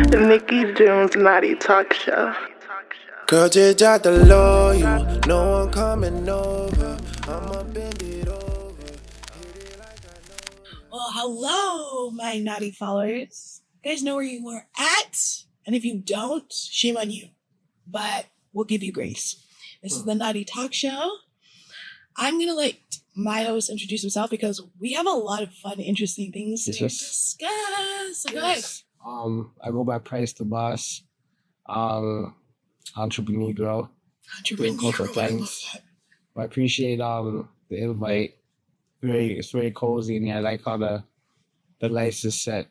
Nickey June's Naughty Talk Show. Girl, just drop the low, you know I'm coming over. I'ma bend it over. Well, hello, my naughty followers. You guys know where you were at, and if you don't, shame on you. But we'll give you grace. This is the Naughty Talk Show. I'm gonna let my host introduce himself because we have a lot of fun, interesting things to discuss. So go ahead. I go by Price the Boss, entrepreneur. I appreciate the invite. It's very cozy, and I like how the lights is set.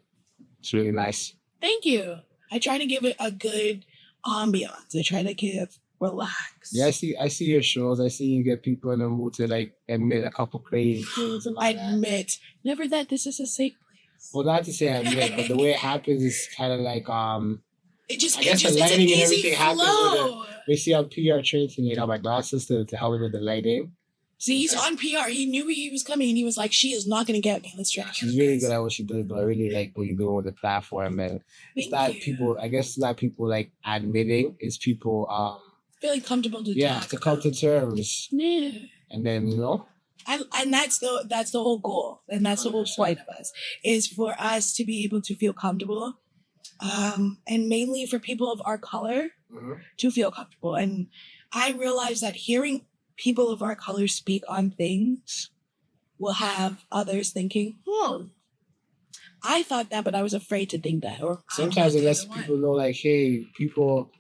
It's really nice. Thank you. I try to give it a good ambiance. I try to give relax. Yeah, I see your shows. I see you get people in the mood to like admit a couple crazy things. Admit, never that this is a safe place. Well, not to say admit, but the way it happens is kind of like It just, I guess the lighting and everything happens. We see on PR train tonight. My glasses to help me with the lighting. See, he's on PR. He knew he was coming, and he was like, "She is not going to get me." Let's try. She's really good at what she does, but I really like what you're doing with the platform. And it's not people. I guess it's not people like admitting. It's people feeling comfortable to to come to terms. Yeah. And then and that's the whole goal, and that's the whole point of us is for us to be able to feel comfortable, and mainly for people of our color to feel comfortable. And I realized that hearing people of our color speak on things will have others thinking, I thought that, but I was afraid to think that. Or sometimes it lets people know, like, hey, people,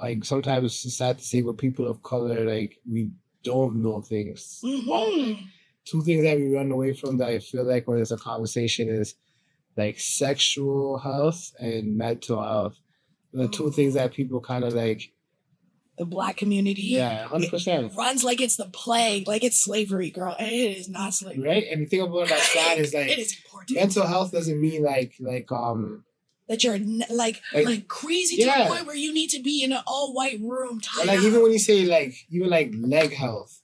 like, sometimes it's sad to say, but people of color, like, we don't know things. Mm-hmm. Two things that we run away from that I feel like when there's a conversation is, like, sexual health and mental health. The two things that people kind of, like, the Black community. Yeah, 100%. Runs like it's the plague, like it's slavery, girl. And it is not slavery. Right? And the thing about that side is like it is important. Mental health doesn't mean like that you're like crazy to the point where you need to be in an all white room. Like even when you say like even like leg health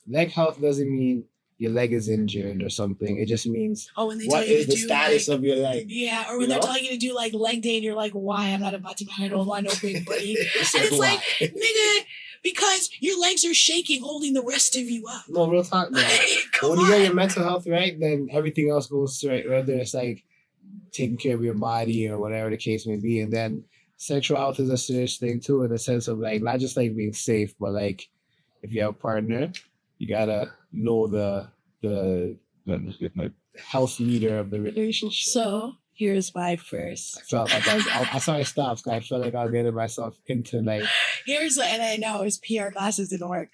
doesn't mean your leg is injured or something. It just means when they what tell you is the status of your leg. Yeah, or when they're telling you to do like leg day and you're like, why? I'm not about to I don't want no big buddy. And it's like, nigga, because your legs are shaking, holding the rest of you up. No, real talk, man. When you get your mental health right, then everything else goes right. Whether it's like taking care of your body or whatever the case may be. And then sexual health is a serious thing too, in the sense of like not just like being safe, but like if you have a partner, you gotta know the health meter of the relationship. So here's my first. I felt like I saw I stopped because I felt like I was getting myself into like. And I know his PR glasses didn't work.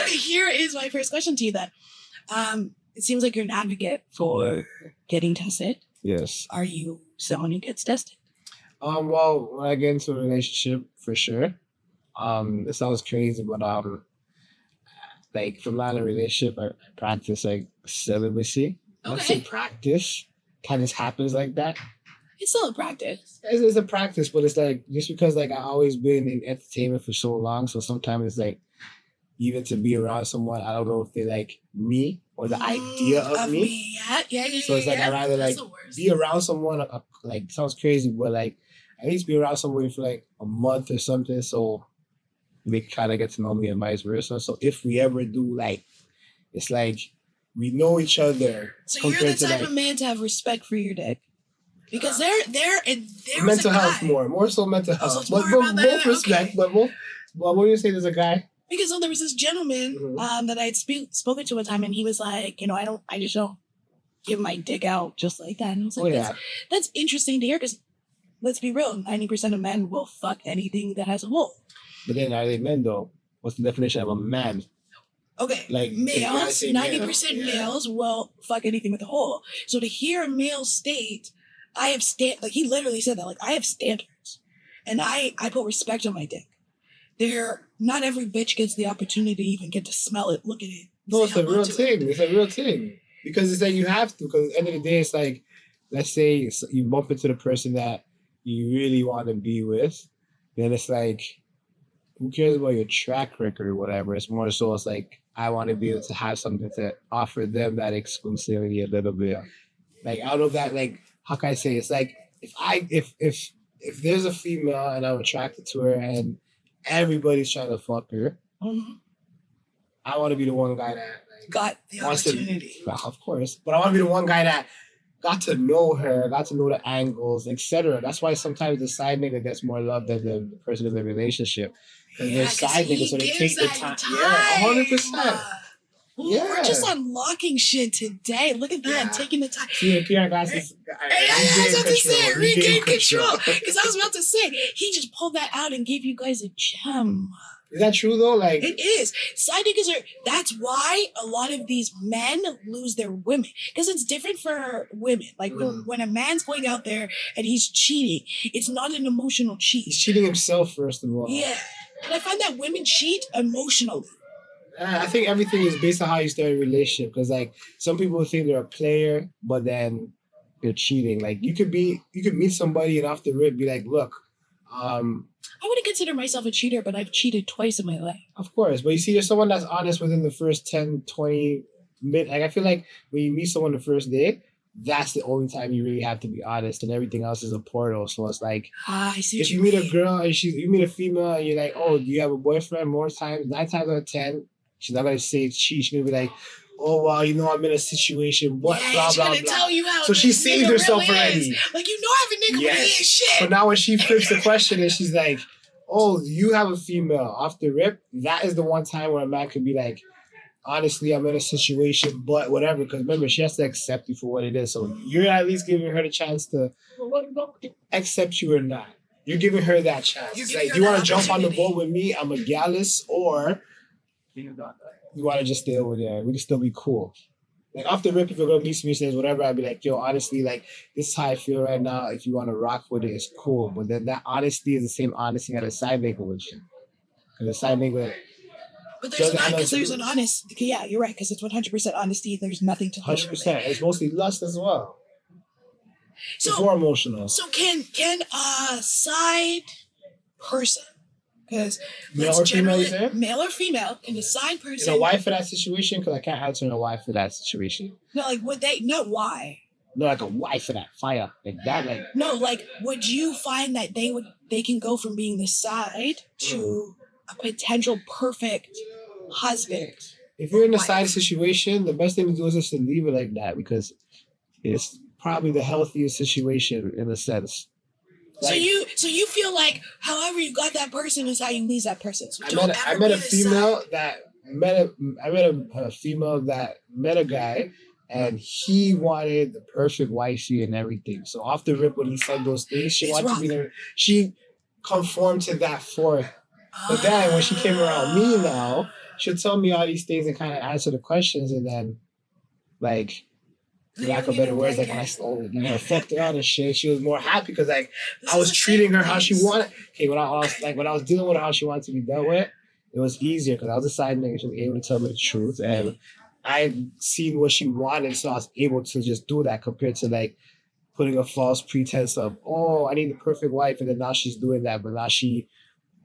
Here is my first question to you then. It seems like you're an advocate for getting tested. Yes. Are you someone who gets tested? Well, when I get into a relationship, for sure. It sounds crazy, but like from not a relationship, I practice like celibacy. Okay. Let's say practice. Kind of happens like that. It's still a practice. It's a practice, but it's like just because like I've always been in entertainment for so long, so sometimes it's like even to be around someone, I don't know if they like me or the idea of me. Yeah. So it's like I'd rather like be around someone. Like sounds crazy, but like at least be around someone for like a month or something, so they kind of get to know me and vice versa. So if we ever do like, it's like we know each other. So you're the type of man to have respect for your dick. Because there mental health more so mental health. But both respect, but both. Well, what do you say? There's a guy. Because there was this gentleman that I'd spoken to one time, and he was like, I just don't give my dick out just like that. And I was like, that's interesting to hear. Because let's be real, 90% of men will fuck anything that has a hole. But then are they men though? What's the definition of a man? Okay, like males, 90% males will fuck anything with a hole. So to hear a male state, I have he literally said that, like, I have standards. And I put respect on my dick. Not every bitch gets the opportunity to even get to smell it, look at it. No, it's a real thing. It's a real thing. Because it's like you have to, because at the end of the day, it's like, let's say you bump into the person that you really want to be with, then it's like, who cares about your track record or whatever? It's more so it's like, I want to be able to have something to offer them that exclusivity a little bit. Like, out of that, like, how can I say? It's like, if there's a female and I'm attracted to her and everybody's trying to fuck her, I want to be the one guy that got the opportunity. Well, of course, but I want to be the one guy that got to know her, got to know the angles, etc. That's why sometimes the side nigga gets more love than the person in the relationship. Because they're side niggas, so they take the time. Yeah, 100%. Yeah. We're just unlocking shit today. Look at that, taking the time. See, PR glasses. I was about to say, regain control. Because I was about to say, he just pulled that out and gave you guys a gem. Is that true though? Like it is. Side niggas are. That's why a lot of these men lose their women, because it's different for women. Like when a man's going out there and he's cheating, it's not an emotional cheat. He's cheating himself first of all. Yeah, and I find that women cheat emotionally. I think everything is based on how you start a relationship. Because like some people think they're a player, but then they're cheating. Like you could meet somebody and off the rip be like, look, I wouldn't consider myself a cheater, but I've cheated twice in my life. Of course, but you see, you're someone that's honest within the first 10, 20 minutes. Like I feel like when you meet someone the first day, that's the only time you really have to be honest, and everything else is a portal. So it's like, I see if you meet a girl and you meet a female and you're like, oh, do you have a boyfriend? More times, 9 times out of 10. She's not gonna say cheat. She's gonna be like, "Oh well, you know I'm in a situation." What? Yeah, blah she's blah gonna blah. tell you how. So she saved herself really already. Like you know, I have a nigga really is shit. But now when she flips the question and she's like, "Oh, you have a female off the rip," that is the one time where a man could be like, "Honestly, I'm in a situation, but whatever." Because remember, she has to accept you for what it is. So you're at least giving her the chance to accept you or not. You're giving her that chance. Like, you want to jump on the boat with me? I'm a gallus, or you want to just stay over there? We can still be cool. Like, off the rip, if you're going to meet me, says whatever, I'd be like, yo, honestly, like, this is how I feel right now. If you want to rock with it, it's cool. But then that honesty is the same honesty that a side nigga would you. Because a side nigga... But there's not, because there's an honest... Yeah, you're right, because it's 100% honesty. There's nothing to hold. 100%. It's mostly lust as well. So, it's more emotional. So can a side person... Because male or female, male or female, can a side person... a wife for that situation? Because I can't answer a wife for that situation. No, like, would they... No, why? No, like a wife for that fire. Like that, like... No, like, would you find that they can go from being the side to a potential perfect husband? If you're in a side situation, the best thing to do is just to leave it like that, because it's probably the healthiest situation in a sense. Like, so you feel like however you got that person is how you lose that person. So I met a female that met a guy, and he wanted the perfect wifey and everything. So off the rip, when he said those things, she wanted to be there. She conformed to that for it. But then when she came around me now, she'll tell me all these things and kind of answer the questions, and then like, for lack of better words, like when I fucked her out and shit, she was more happy because like I was treating her how she wanted. Okay, when I was dealing with her how she wanted to be dealt with, it was easier because I was a side nigga. She was able to tell me the truth, and I seen what she wanted, so I was able to just do that compared to like putting a false pretense of, oh, I need the perfect wife, and then now she's doing that, but now she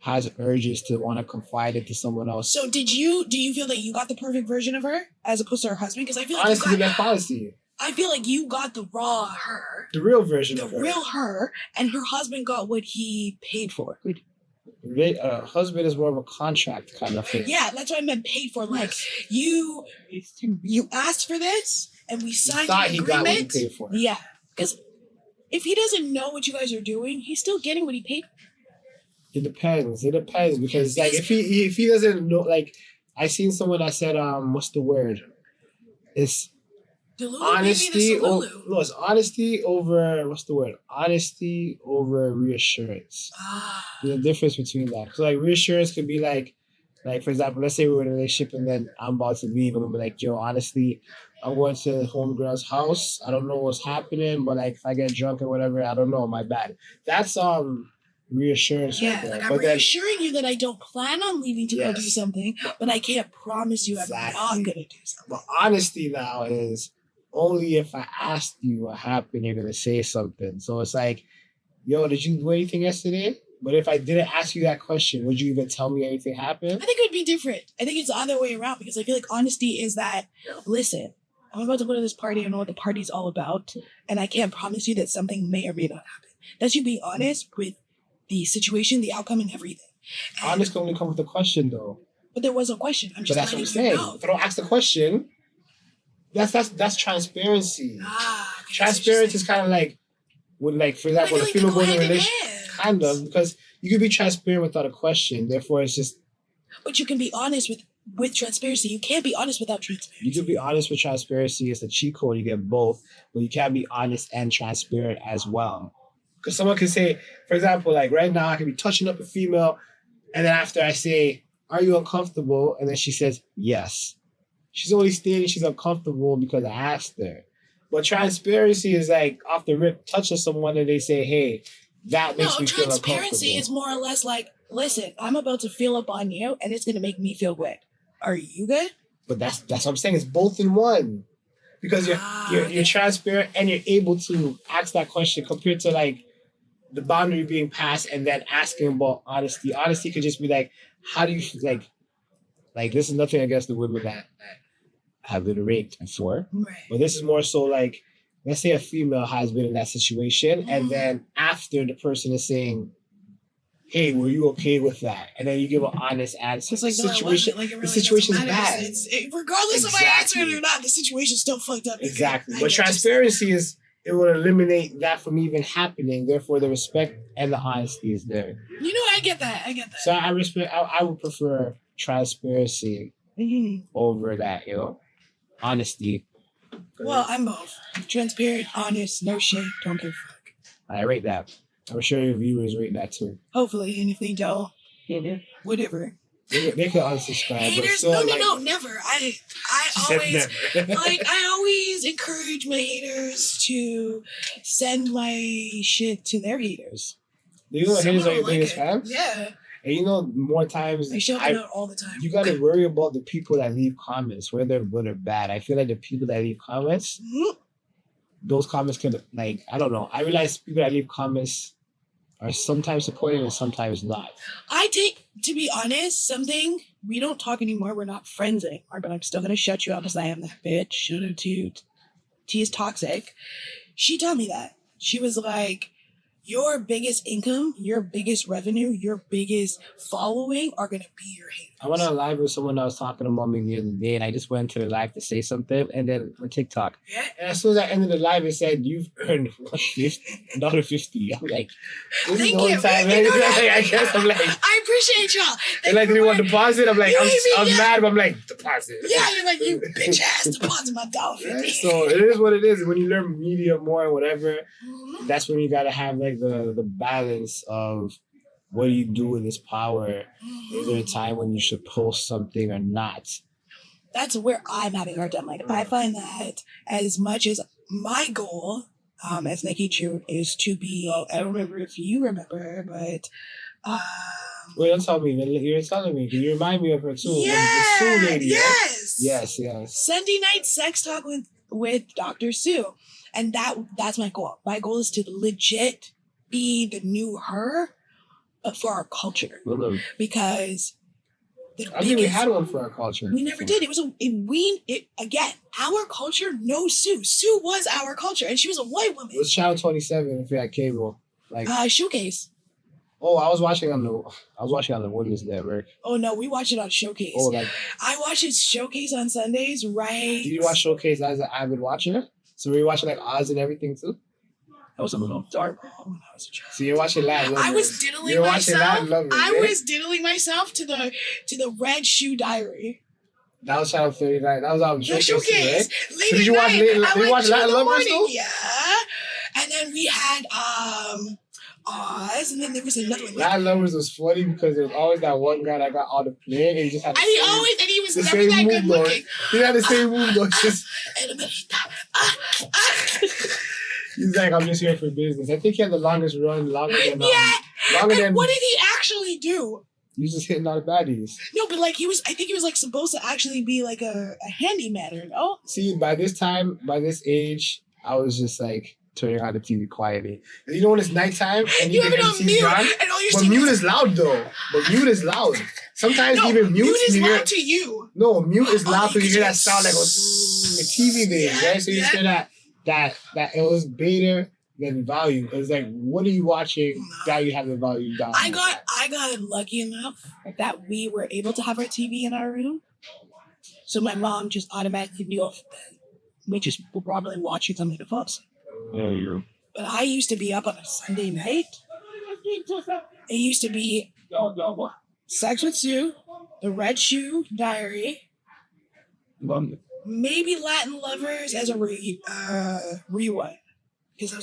has urges to want to confide into someone else. So do you feel that you got the perfect version of her as opposed to her husband? Because I feel like honestly, the best policy. I feel like you got the raw her. The real version of her. The real her, and her husband got what he paid for. Husband is more of a contract kind of thing. Yeah, that's what I meant paid for. Like, you asked for this, and we signed an agreement. He got what he paid for. Yeah, because if he doesn't know what you guys are doing, he's still getting what he paid for. It depends, because like if he doesn't know, like I seen someone that said, what's the word? It's honesty. It's honesty over, what's the word? Honesty over reassurance. There's a difference between that. So like reassurance could be like for example, let's say we're in a relationship and then I'm about to leave and I'm like, yo, honestly, I'm going to the homegirl's house. I don't know what's happening, but like if I get drunk or whatever, I don't know, my bad. That's reassurance. Yeah, like I'm reassuring you that I don't plan on leaving to go do something, but I can't promise you I'm not gonna do something. But honesty now is only if I asked you what happened, you're gonna say something. So it's like, yo, did you do anything yesterday? But if I didn't ask you that question, would you even tell me anything happened? I think it would be different. I think it's the other way around, because I feel like honesty is that, listen, I'm about to go to this party. I know what the party's all about. And I can't promise you that something may or may not happen. That's you being honest with the situation, the outcome, and everything. And, honest can only come with a question, though. but there was a question. I'm But just that's what I'm letting you saying. know. If I don't ask the question, that's transparency. Okay, Transparency is kind of like, when, like, for example, I the feel female like going in a they go hand in relationship, hand. kind of, because you can be transparent without a question. Therefore, it's just, But you can be honest with transparency. You can't be honest without transparency. you can be honest with transparency. It's a cheat code. You get both, but you can't be honest and transparent as well. Because someone can say, for example, like right now, I can be touching up a female, and then after I say, "Are you uncomfortable?" and then she says, "Yes." She's only stating she's uncomfortable because I asked her. But transparency is like off the rip, touching someone and they say, "Hey, that makes me feel uncomfortable." Transparency is more or less like, listen, I'm about to feel up on you, and it's gonna make me feel good. Are you good? But that's what I'm saying. It's both in one. Because you're transparent and you're able to ask that question compared to like the boundary being passed and then asking about honesty. Honesty could just be like, how do you feel like this is nothing against the women that have been raped before. Right. But this is more so like, let's say a female has been in that situation and then after the person is saying, "Hey, were you okay with that?" And then you give an honest answer. It's like, no, situation, like, it really the situation's doesn't matter. bad. Regardless of my Exactly. answer or not, the situation's still fucked up. Exactly. I But get you. transparency is, it will eliminate that from even happening. Therefore, the respect and the honesty is there. You know, I get that. So I would prefer transparency Mhm. over that, honesty. Well, I'm both. Transparent, honest, no shit, don't give a fuck. I rate that. I'm sure your viewers rate that too. Hopefully, and if they don't, whatever. They can unsubscribe. But Haters, still, no, never. I She said always never. I always encourage my haters to send my shit to their haters. You know, haters Someone are your will like biggest it. fans. Yeah, And more times, I shout them out all the time. you got to worry about the people that leave comments, whether they're good or bad. I feel like the people that leave comments, Mhm. those comments can, like, I don't know. I realize people that leave comments are sometimes supporting and sometimes not. I take, to be honest, something, we don't talk anymore. We're not friends anymore, but I'm still going to shut you out because I am that bitch. Shout out to T is toxic. She told me that. She was like, your biggest income, your biggest revenue, your biggest following are going to be your haters. I went on a live with someone that was talking about me the other day, and I just went to the live to say something, and then on TikTok. Yeah. And as soon as I ended the live, it said, "You've earned $1.50." I'm like, this is Thank the only you. time. You know that? I guess I'm like, I appreciate y'all. and like, do you want deposit? I'm like, You I'm hit me, yeah. mad, but I'm like, deposit. Yeah, you're like, you bitch ass deposit my $1.50. Right? So it is what it is. When you learn media more and whatever, that's when you gotta have like the balance of what do you do with this power? Is there a time when you should post something or not? That's where I'm having a hard time. Like, I find that as much as my goal, as Nickey June, is to be, I don't remember if you remember, but Wait, don't tell me. You're telling me. Can you remind me of her too? yeah, The Sue lady, right? yes, Yes. Sunday night sex talk with Dr. Sue, and that's my goal. My goal is to legit be the new her for our culture, because I think we had one for our culture. we never did. It was again, our culture knows Sue. Sue was our culture, and she was a white woman. It was Channel 27 if you had cable. Like, Showcase. oh, I was watching on the Women's Network. Oh no, we watch it on Showcase. Oh, like, I watch it Showcase on Sundays, right? did you watch Showcase as an avid watcher? So were you watching like Oz and everything too? I was a little dark when I was a child. So you're watching Latin Lovers. I was diddling You're watching myself. Latin Lovers, I eh? was diddling myself to the Red Shoe Diary. That was Channel 39. That was on The Showcase, Showcase. right? Late So did at you watch night, Late- I did you went watch 2 Latin in the Lovers morning, too? yeah. And then we had Oz, and then there was another one. Latin Lovers was funny because there was always that one guy that got all the play and he just had And he was the never same that move good though. looking. He had the same move though. It's just And he's like, I'm just here for business. I think he had the longest run, longer than and what did he actually do? he was just hitting all the baddies. No, but like I think he was like supposed to actually be like a handyman, or no? See, by this age, I was just like turning on the TV quietly. And you know when it's nighttime and You can have it hear on the TV mute, on? and all you're But seeing mute is loud though. But mute is loud. Sometimes no, even mute is you hear- loud to you. No, mute is loud Oh, because you hear that you sound like can the TV days, right? So you said that it was beta than volume. It's like, what are you watching that you have the volume down? I got lucky enough that we were able to have our TV in our room. So my mom just automatically knew that we just were probably watching something to fall asleep. But I used to be up on a Sunday night. It used to be Sex with Sue, The Red Shoe Diary, maybe Latin Lovers as a rewind.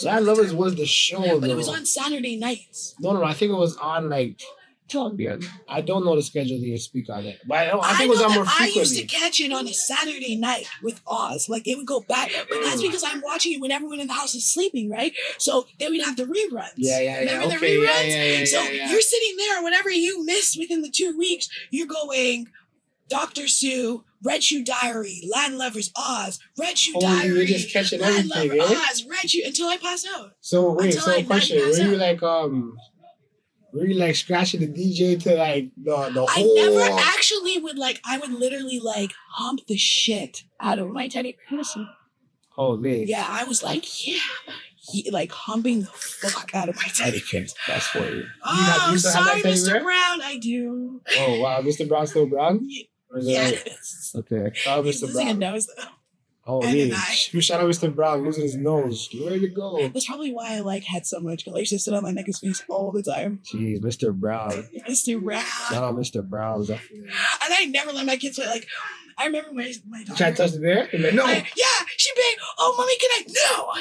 Latin Lovers was the show, but it was on Saturday nights. No, I think it was on like. I don't know the schedule that you speak on it, but I think it was on more frequently. I used to catch it on a Saturday night with Oz. Like, it would go back. But that's because I'm watching it when everyone in the house is sleeping, right? So then we'd have the reruns. Remember the reruns? So you're sitting there, whatever you missed within the 2 weeks, you're going Dr. Sue, Red Shoe Diary, Latin Lovers, Oz, Red Shoe Diary. You're just catching everything, Oz, Red Shoe, until I pass out. So wait, question. Were you like scratching the DJ to like the whole? I never actually would I would literally like hump the shit out of my teddy bears. Holy. Yeah, I was like, like humping the fuck out of my teddy bears. That's for you. Oh, sorry, Mr. Brown. I do. Oh wow, Mr. Brown still brown? Yes. Okay. Oh, Mr. Brown. Losing a nose though. Oh, yeah. Shout out Mr. Brown losing his nose. Where did it go? That's probably why I had so much. Because I used to sit on my neck face all the time. Jeez, Mr. Brown. Mr. Brown. Shout out Mr. Brown. And I never let my kids play. Like, I remember my daughter. Tried to touch the bear? Like, no. She begged. Oh, mommy, can I? No.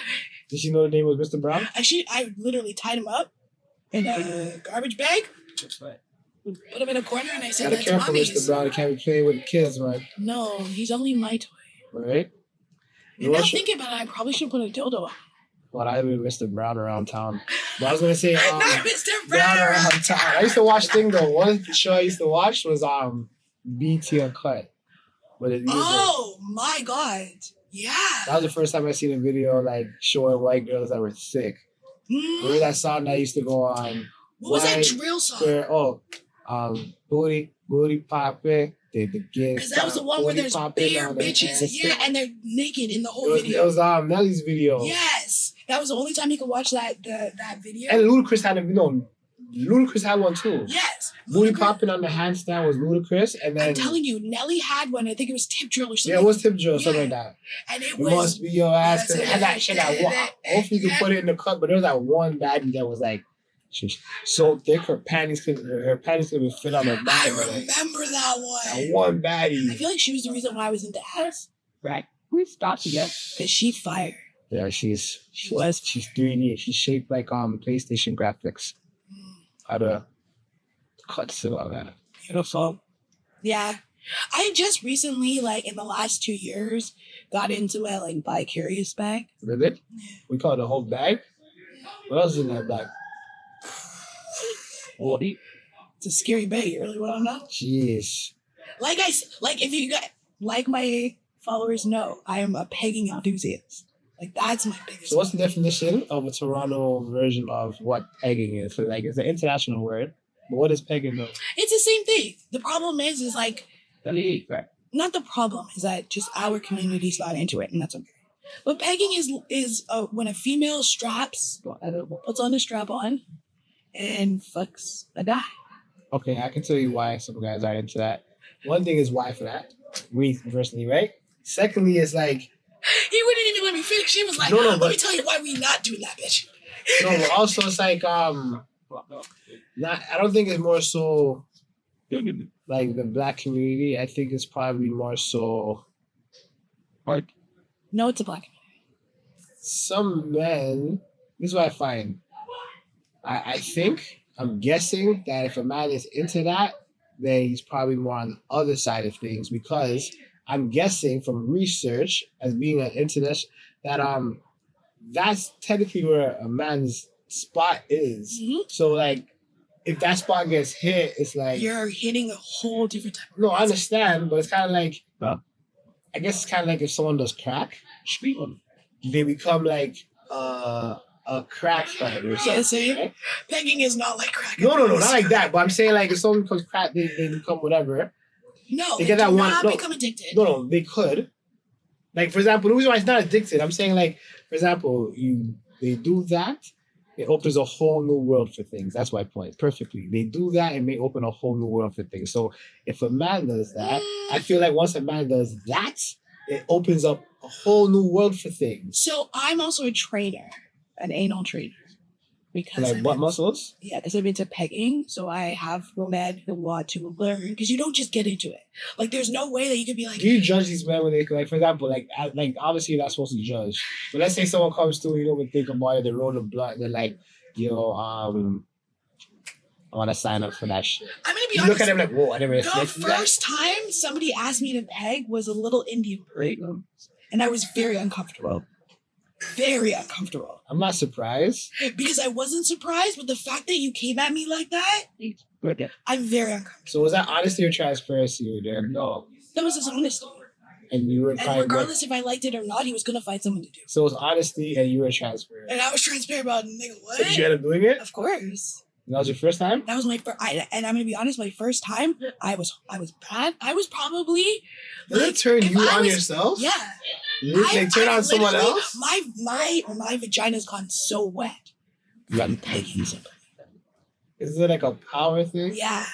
Did she know the name was Mr. Brown? I literally tied him up in a garbage bag. Put him in a corner, and I said, "That's careful, mommy's." Mr. Brown. He can't be playing with the kids, man. No, he's only my toy. Right? Now thinking about it, I probably should put a dildo on. Well, I would Mr. Brown around town. But I was gonna say not Mr. Brown around town. I used to watch one show I used to watch was BT Uncut. Oh my god. Yeah. That was the first time I seen a video like showing white girls that were sick. Remember that song that used to go on? What was that drill song? Booty poppin'. Because that was the one where there's bare bitches, and they're naked in the whole video. It was Nelly's video. Yes, that was the only time you could watch that video. And Ludacris had one too. Yes, Booty popping on the handstand was Ludacris, and then I'm telling you, Nelly had one. I think it was Tip Drill or something. Yeah, it was Tip Drill, something like that. And it must be your ass. And that shit, hopefully you can put it in the cut. But there was that one baddie that was like. She's so thick, her panties could fit on her body. I remember that one. That one baddie. I feel like she was the reason why I was into ass. Right. We stopped again. Because she fired. Yeah, she's 3D. She's shaped like PlayStation graphics. How to cut so all that. Beautiful. Yeah. I just recently, in the last 2 years, got into my bi-curious bag. Really? We call it a whole bag? What else is in that bag? It's a scary bag. You really want to know? Jeez. If you got my followers know, I am a pegging enthusiast. That's my biggest. So what's the definition of a Toronto version of what pegging is? So it's an international word, but what is pegging though? It's the same thing. The problem is not the problem is that just our community's not into it, and that's okay. But pegging is when a female puts on a strap on. And fucks a guy. Okay, I can tell you why some guys are into that. One thing is why for that. Me personally, right? Secondly, it's like he wouldn't even let me finish. He was like, let me tell you why we not doing that, bitch. No, but also it's like I don't think it's more so like the black community. I think it's probably more so No, it's a black community. Some men, this is what I find. I'm guessing that if a man is into that, then he's probably more on the other side of things because I'm guessing from research as being an internet that that's technically where a man's spot is. Mm-hmm. So if that spot gets hit, it's like you're hitting a whole different type of No, I understand, but it's kind of like I guess it's kind of like if someone does crack, they become a crack fighter or something. Yeah, see? Right? Pegging is not like crack. No, not like that. But I'm saying if someone becomes crack, they become whatever. No, they get that one. Not become addicted. No, they could. Like, for example, the reason why it's not addicted, I'm saying, like, for example, they do that, it opens a whole new world for things. That's my point. Perfectly. They do that, it may open a whole new world for things. So if a man does that, I feel like once a man does that, it opens up a whole new world for things. So I'm also a trainer, an anal trainer. Because Like what muscles? Yeah, because I'm into pegging, so I have men who want to learn. Because you don't just get into it. Like, there's no way that you could be like. Do you judge these men when they, like, for example, like obviously you're not supposed to judge, but let's say someone comes through, you don't even think about it, they roll the blunt, they're like, yo, I want to sign up for that shit. I'm gonna be you honest. look at them like, whoa, I never expected The first time somebody asked me to peg was a little Indian parade, and I was very uncomfortable. Very uncomfortable. I'm not surprised. Because I wasn't surprised, but the fact that you came at me like that, I'm very uncomfortable. So was that honesty or transparency there? No. That was his honesty. And you were And regardless if I liked it or not, he was gonna find something to do. So it was honesty and you were transparent. And I was transparent about nigga what? So did you end up doing it? Of course. And that was your first time? That was my first. And I'm gonna be honest. My first time, I was bad. I was probably. Did it turn you on yourself? Yeah. They turn on someone else? My vagina's gone so wet. I'm pegging somebody. Is it like a power thing? Yeah.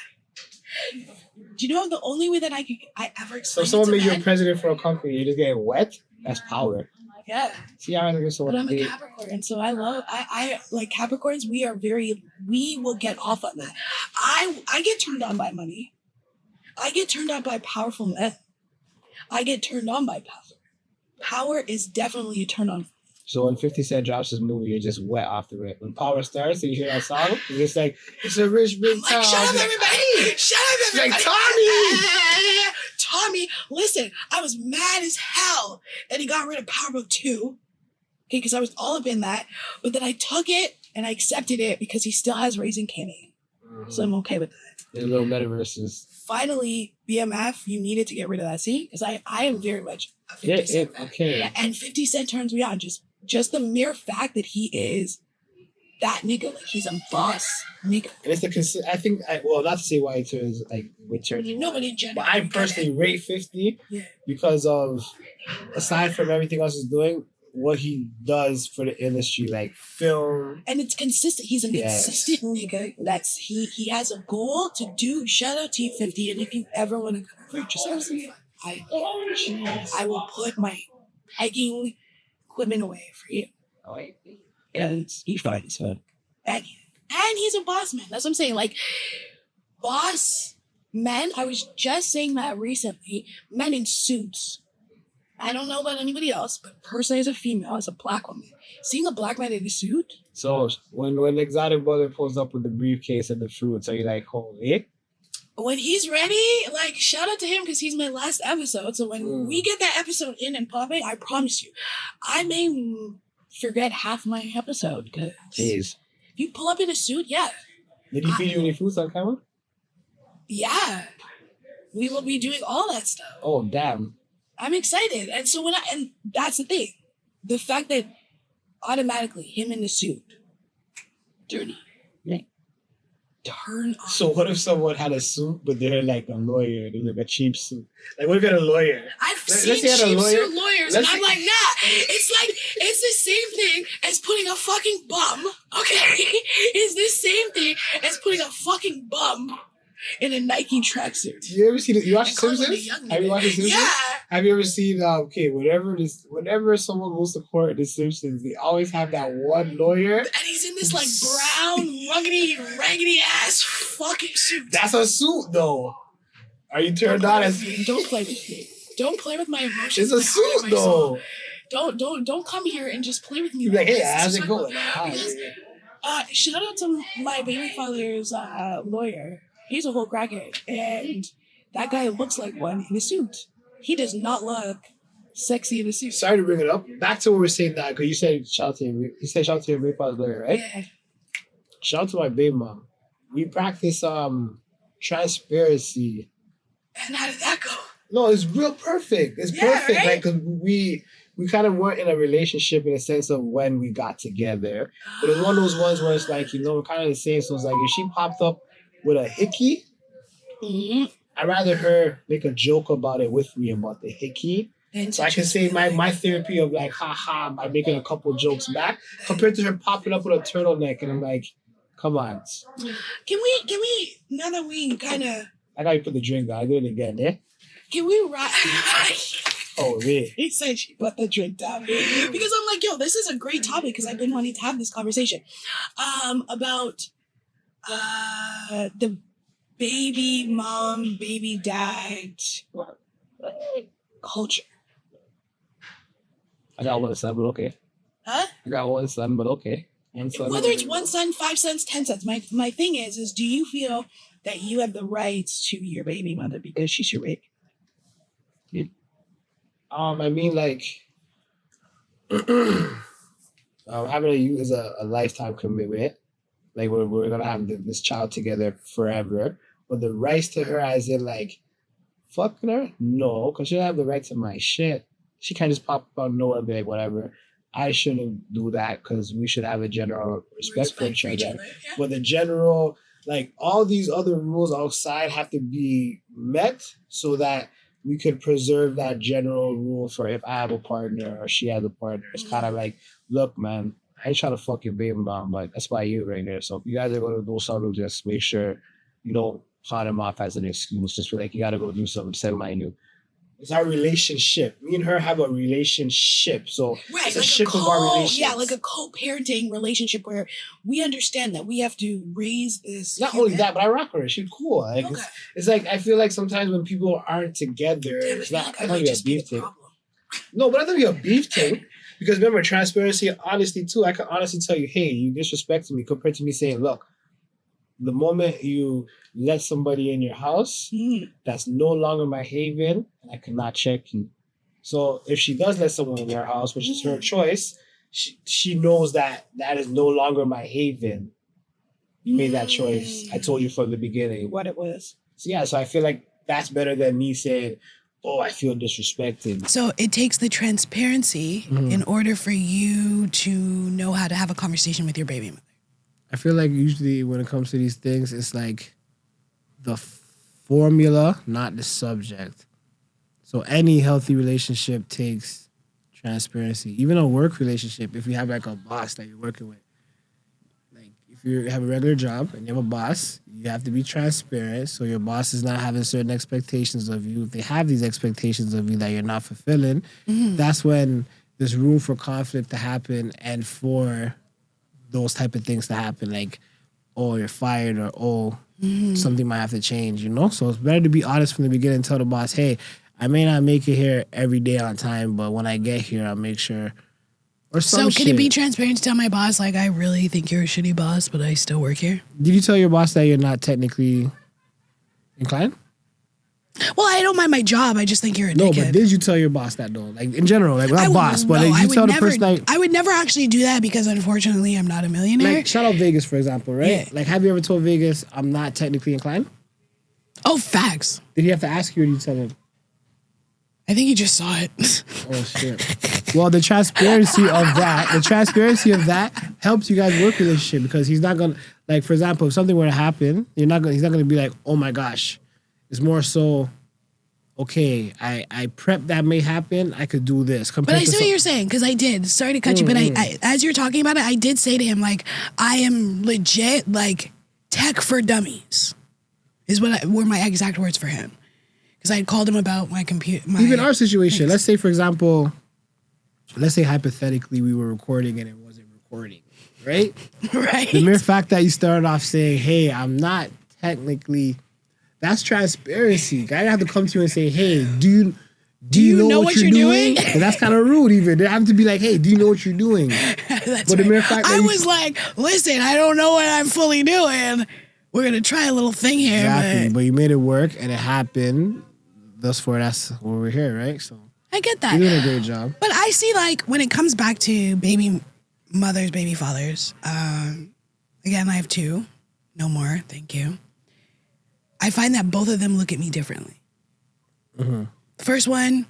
Do you know the only way that I ever explain so someone made you a president for a company, you're just getting wet? That's power. Yeah. See, I think but I'm a Capricorn, so I like Capricorns. We will get off on that. I get turned on by money. I get turned on by powerful men. I get turned on by power. Power is definitely a turn on. So when 50 Cent drops his movie, you're just wet off the rip. When Power starts and you hear that song, you're just like, it's a rich big town. Shut up, everybody! Shut up, everybody! Like, Tommy! Tommy, listen, I was mad as hell that he got rid of Power Book 2. Okay, because I was all up in that. But then I took it and I accepted it because he still has Raising Caning. Mm-hmm. So I'm okay with that. There's little metaverses. Finally, BMF, you needed to get rid of that. See? Because I am very much a 50 Cent. Okay. And 50 Cent turns me on. Just the mere fact that he is that nigga, like he's a boss nigga. And it's I think, well, not to say why it turns, like, we turn. Nobody in general. But I personally rate 50 because of, aside from everything else he's doing, what he does for the industry, like film. And it's consistent. He's a consistent nigga. He has a goal to do. Shout out to you, 50. And if you ever want to convert yourself, I will put my pegging equipment away for you. And he's fine. He's fine. And he's a boss man. That's what I'm saying. Like, boss men, I was just saying that recently, men in suits. I don't know about anybody else, but personally as a female, as a black woman, seeing a black man in a suit. So when Exotic Brother pulls up with the briefcase and the fruits, are you like, holy? When he's ready, like, shout out to him because he's my last episode. So when we get that episode in and popping, I promise you, I may forget half my episode. Cause jeez. If you pull up in a suit, yeah. Did he feed you any fruits on camera? Yeah. We will be doing all that stuff. Oh, damn. I'm excited. And so and that's the thing. The fact that automatically him in the suit, dirty. Yeah. Turn on. So what if someone had a suit, but they're like a lawyer? They're like a cheap suit. Like, what if you had a lawyer? I've seen cheap suit lawyers, and I'm like, nah. It's the same thing as putting a fucking bum, okay? It's the same thing as putting a fucking bum in a Nike tracksuit. You ever seen you watch Simpsons? Have you watched The Simpsons? Yeah. Have you ever seen whenever someone goes to court in The Simpsons, they always have that one lawyer. And he's in this like brown, raggedy ass fucking suit. That's a suit though. Are you turned on as Don't play with me. Don't play with my emotions. It's a suit though. Don't come here and just play with me. You're like, hey, how's it going? Shout out to my baby father's lawyer. He's a whole crackhead, and that guy looks like one in a suit. He does not look sexy in a suit. Sorry to bring it up. Back to what we were saying now, because you said shout out to him. You said shout out to your baby father's lawyer, right? Yeah. Shout out to my baby mom. We practice transparency. And how did that go? No, it's real perfect. It's perfect. Right? Like, 'cause we kind of weren't in a relationship in a sense of when we got together. But it's one of those ones where it's like, we're kind of the same. So it's like, if she popped up with a hickey, I'd rather her make a joke about it with me about the hickey So I can say my therapy of like, haha, by making a couple jokes back, compared to her popping up with a turtleneck, and I'm like, come on. Can we, now that we kind of... I gotta put the drink down. I do it again, yeah? Can we rock? Oh, really? He said she put the drink down. Because I'm like, yo, this is a great topic because I've been wanting to have this conversation about the baby mom, baby dad culture. I got one son, but okay. Huh? I got one son, but okay. Whether it's 1 son, 5 cents, 10 cents. My thing is do you feel that you have the rights to your baby mother because she's your baby? I mean, like, having a youth is a lifetime commitment. Like, we're gonna have this child together forever. But the rights to her, as in, like, fucking her? No, because she don't have the right to my shit. She can't just pop up out of nowhere and be like, whatever. I shouldn't do that because we should have a general respect for each other. Yeah. But the general, like, all these other rules outside have to be met so that we could preserve that general rule for if I have a partner or she has a partner. It's kind of like, look, man, I ain't trying to fuck your baby mom, but that's why you right there. So if you guys are going to do something, just make sure you don't pawn him off as an excuse. Just feel like you got to go do something semi-new. It's our relationship. Me and her have a relationship. So right, it's a like ship of our relationship. Yeah, like a co-parenting relationship where we understand that we have to raise this. Not only that, but I rock her. She's cool. Like, okay. It's like, I feel like sometimes when people aren't together, it's not be a beef thing. No, but I think it'd be a beef thing. Because remember, transparency and honesty too. I can honestly tell you, hey, you disrespected me, compared to me saying, look, the moment you let somebody in your house, that's no longer my haven, and I cannot check you. So if she does let someone in your house, which is her choice, she knows that that is no longer my haven. You made that choice. I told you from the beginning what it was. So yeah, so I feel like that's better than me saying, oh, I feel disrespected. So it takes the transparency in order for you to know how to have a conversation with your baby mother. I feel like usually when it comes to these things, it's like the formula, not the subject. So any healthy relationship takes transparency. Even a work relationship, if you have like a boss that you're working with. Like if you have a regular job and you have a boss, you have to be transparent so your boss is not having certain expectations of you. If they have these expectations of you that you're not fulfilling, that's when there's room for conflict to happen and for those type of things to happen, like, oh, you're fired, or oh, something might have to change, you know? So it's better to be honest from the beginning and tell the boss, hey, I may not make it here every day on time, but when I get here, I'll make sure. Or some So can it be transparent to tell my boss, like, I really think you're a shitty boss, but I still work here? Did you tell your boss that you're not technically inclined? Well, I don't mind my job. I just think you're a dickhead. No, but did you tell your boss that though? Like in general, like not boss, but like, you tell the person like... I would never actually do that because unfortunately I'm not a millionaire. Like shout out Vegas, for example, right? Yeah. Like have you ever told Vegas, I'm not technically inclined? Oh, facts. Did he have to ask you or did you tell him? I think he just saw it. Oh shit. Well, the transparency of that helps you guys work relationship because he's not gonna, like for example, if something were to happen, he's not gonna be like, oh my gosh. It's more so, okay, I prep that may happen, I could do this. But I see what you're saying, because I did. Sorry to cut you, but I as you're talking about it, I did say to him, like, I am legit, like, tech for dummies, is were my exact words for him. Because I had called him about my computer. Even our situation, let's say, for example, hypothetically we were recording and it wasn't recording, right? Right. The mere fact that you started off saying, hey, I'm not technically... That's transparency. I have to come to you and say, hey, do you know what you're doing? And that's kind of rude even. They have to be like, hey, do you know what you're doing? That's but right. the mere fact that I was like, listen, I don't know what I'm fully doing. We're going to try a little thing here. Exactly. But you made it work and it happened. Thus far, that's why we're here, right? So I get that. You're doing a great job. But I see, like, when it comes back to baby mothers, baby fathers, again, I have 2. No more. Thank you. I find that both of them look at me differently. The first one,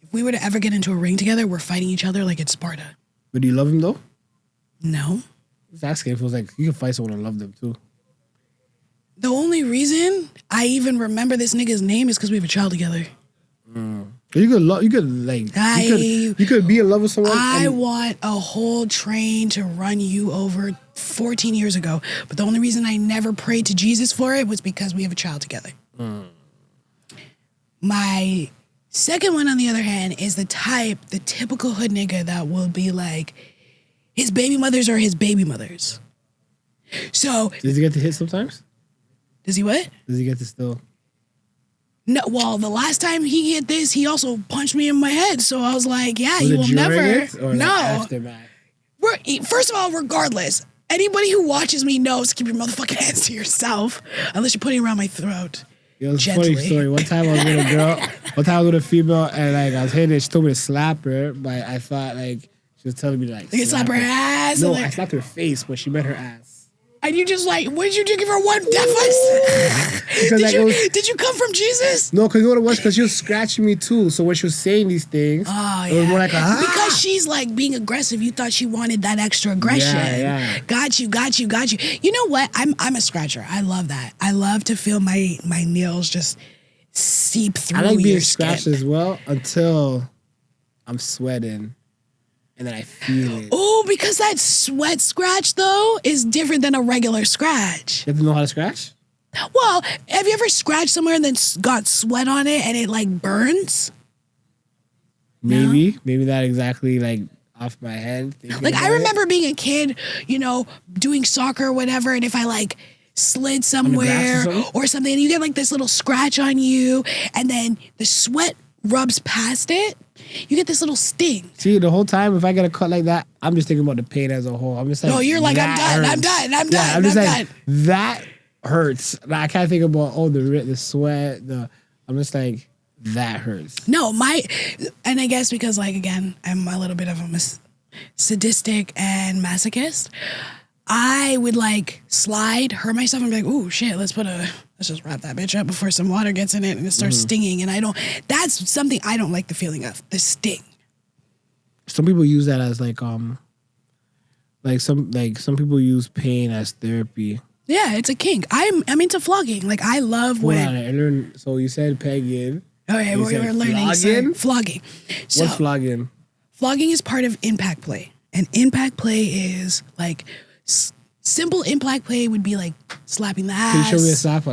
if we were to ever get into a ring together, we're fighting each other like it's Sparta. But do you love him though? No. It's asking if it was like, you can fight someone and love them too. The only reason I even remember this nigga's name is because we have a child together. You could be in love with someone. I want a whole train to run you over 14 years ago. But the only reason I never prayed to Jesus for it was because we have a child together. My second one, on the other hand, is the typical hood nigga that will be like, his baby mothers are his baby mothers. So. Does he get to hit sometimes? Does he what? Does he get to still? No, well, the last time he hit this, he also punched me in my head. So I was like, yeah, you will never. No. Aftermath? First of all, regardless, anybody who watches me knows keep your motherfucking hands to yourself, unless you're putting it around my throat. It was a funny story. One time I was with a girl, a female, and like I was hitting it. She told me to slap her, but I thought like she was telling me to like slap her ass. No, I slapped her face, but she meant her ass. And you just like, what did you do? Give her one death? Did you come from Jesus? No, because you know what it was? Because she was scratching me too. So when she was saying these things, it was more like because she's like being aggressive. You thought she wanted that extra aggression. Yeah. Got you. You know what? I'm a scratcher. I love that. I love to feel my nails just seep through. I like being skin. scratched as well until I'm sweating. And then I feel it. Oh, because that sweat scratch, though, is different than a regular scratch. You have to know how to scratch? Well, have you ever scratched somewhere and then got sweat on it and it, like, burns? Maybe. No? Maybe not exactly, like, off my head. Like, I remember being a kid, you know, doing soccer or whatever, and if I, like, slid somewhere or something, and you get, like, this little scratch on you, and then the sweat rubs past it, you get this little sting. See, the whole time, if I get a cut like that, I'm just thinking about the pain as a whole. I'm just like, no, you're like, I'm done. I'm just like, that hurts. Like, I can't think about, the sweat, I'm just like, that hurts. No, and I guess because, like, again, I'm a little bit of a sadistic and masochist, I would, like, slide, hurt myself, and be like, ooh, shit, let's just wrap that bitch up before some water gets in it and it starts stinging. And that's something I don't like the feeling of, the sting. Some people use that as some people use pain as therapy. Yeah, it's a kink. I'm into flogging. Like, I love So you said pegging. Okay, we're learning flogging. So, what's flogging? Flogging is part of impact play. And impact play is like simple impact play would be like slapping the ass. Can you show me a slap?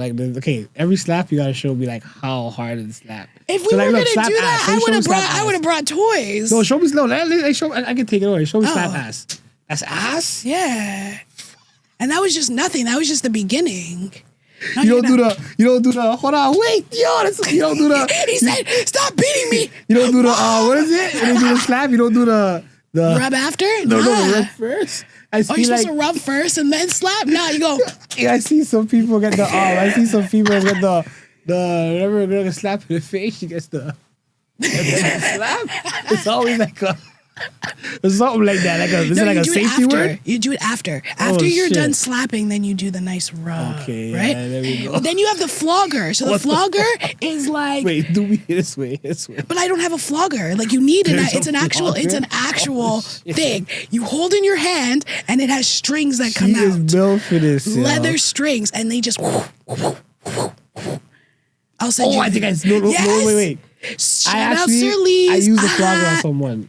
Every slap you gotta show me like how hard is the slap. If we were gonna do that, I would have brought toys. No, show me slow. I can take it away. Show me slap ass. That's ass? Yeah. And that was just nothing. That was just the beginning. You don't do the hold on, wait, you don't do the he said, stop beating me. You don't do the what is it? When you do the slap, you don't do the rub after? No, the rub first. You're supposed to rub first and then slap? Nah, you go. Yeah, I see some people get I see some females get the whenever they're gonna slap in the face, she gets the slap. It's always like it's something like that. Is it like a safety word? You do it after. After you're done slapping, then you do the nice rub. Okay, right? Yeah, there we go. But then you have the flogger. So the flogger is like. Wait, do me this way. But I don't have a flogger. Like you need it. It's an actual thing. You hold in your hand, and it has strings that come out. She is built for this. Leather strings, and they just. I'll send you. I think no, wait. I use the flogger on someone.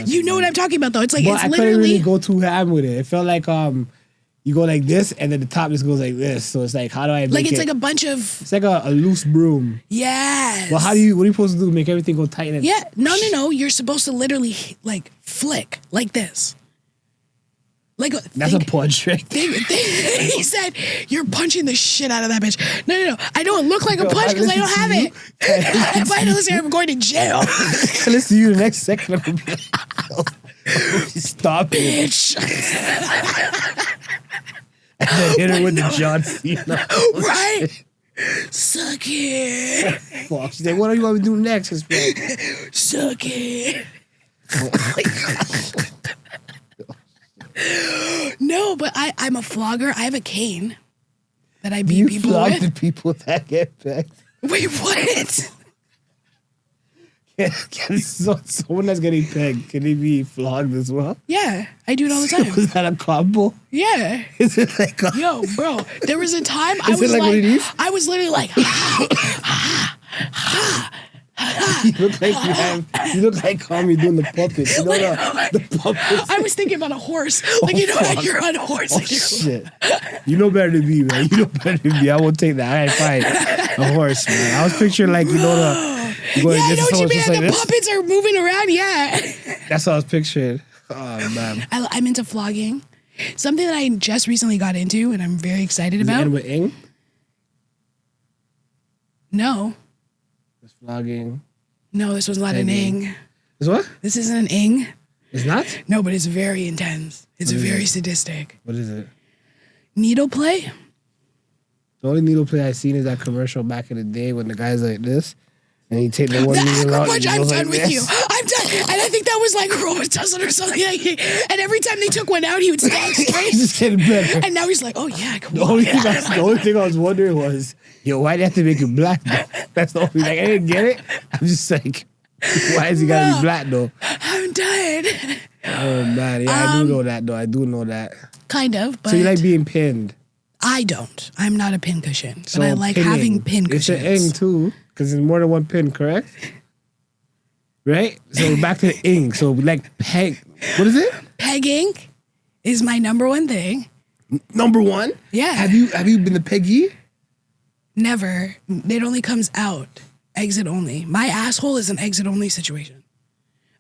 You know what I'm talking about, though. It's like, but I couldn't really go too ham with it. It felt like you go like this, and then the top just goes like this. So it's like, how do I make it? It's like a bunch of. It's like a loose broom. Yes. Well, what are you supposed to do? Make everything go tight? And yeah. No. You're supposed to literally like flick like this. That's a punch trick. He said, you're punching the shit out of that bitch. No. I don't look like a punch because I don't have it. If I don't listen, I'm going to jail. Listen to you the next second. I'm going to be like, stop it. Bitch. And then hit her with the John Cena. Right? Suck it. Fuck. She's like, what do you want me to do next? Suck it. No, but I'm a flogger. I have a cane that I beat people with. You flog the people that get pegged? Wait, what? Someone that's getting pegged, can they be flogged as well? Yeah, I do it all the time. Is that a combo? Yeah. Is it like a... Yo, bro, there was a time I was like, I was literally like, ha, ha, ha, You look like Kami doing the puppets. You know the puppets. I was thinking about a horse. Like, you're on a horse. Oh, shit. You know better than me, man. You know better than me. I won't take that. I ain't fine. A horse, man. I was picturing like, I know what you mean. The puppets are moving around. Yeah. That's what I was picturing. Oh, man. I'm into flogging. Something that I just recently got into and I'm very excited about. Is it end with ing? No. It's flogging. No, this was not an ing. This what? This isn't an ing. It's not? No, but it's very intense. It's very sadistic. What is it? Needle play? The only needle play I seen is that commercial back in the day when the guy's like this. And he take the one needle out. I'm done with you. I'm done. And I think that was like Robitussin or something. And every time they took one out, he would stand straight. He's just getting better. And now he's like, oh yeah, come on. The only thing I was wondering was, yo, why do you have to make it black? That's the only thing. I didn't get it. I'm just like, why is he gotta be black though? I'm done. Oh man, yeah, I do know that though. I do know that. Kind of, but so you like being pinned? I don't. I'm not a pin cushion, but I like having pin cushions. It's an ing too, because there's more than one pin, correct? Right? So back to the ing. So like peg. What is it? Pegging is my number one thing. Number one? Yeah. Have you been the peggy? Never. It only comes out. Exit only. My asshole is an exit only situation.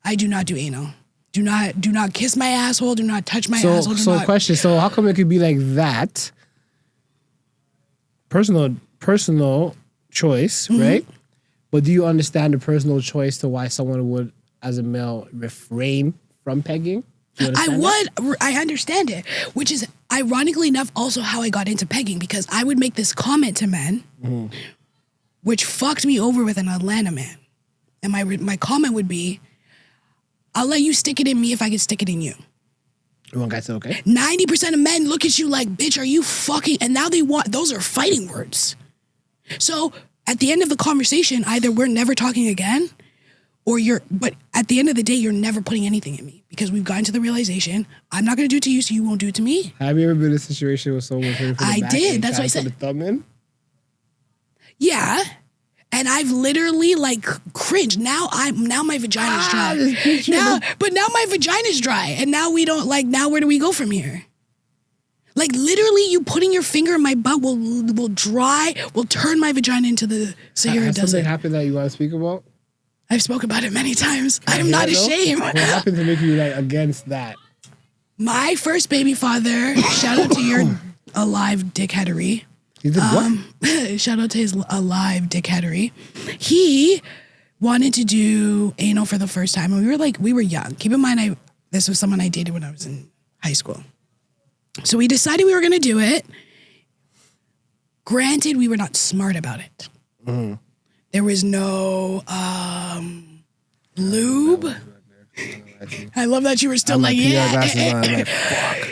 I do not do anal. Do not kiss my asshole. Do not touch my asshole. Question. So how come it could be like that? Personal choice, right? But do you understand the personal choice to why someone would, as a male, refrain from pegging? I understand it, which is ironically enough also how I got into pegging, because I would make this comment to men, which fucked me over with an Atlanta man. And my comment would be, I'll let you stick it in me if I can stick it in you. One guy said, okay. 90% of men look at you like, bitch, are you fucking? And now those are fighting words. So at the end of the conversation, either we're never talking again, but at the end of the day, you're never putting anything in me, because we've gotten to the realization, I'm not going to do it to you, so you won't do it to me. Have you ever been in a situation with someone from the back? I did. That's why I said. The thumb in? Yeah. And I've literally like cringed. Now my vagina's dry. Now my vagina's dry. And now we don't now where do we go from here? Like literally you putting your finger in my butt will turn my vagina into the Sahara Desert. Has something happened that you want to speak about? I've spoken about it many times. I'm not ashamed. What happened to make you like against that? My first baby father, shout out to your alive dickheadery. He did what? Shout out to his alive dickheadery. He wanted to do anal for the first time, and we were young. Keep in mind, this was someone I dated when I was in high school. So we decided we were going to do it. Granted, we were not smart about it. Mm-hmm. There was no lube. I love that you were still like, yeah.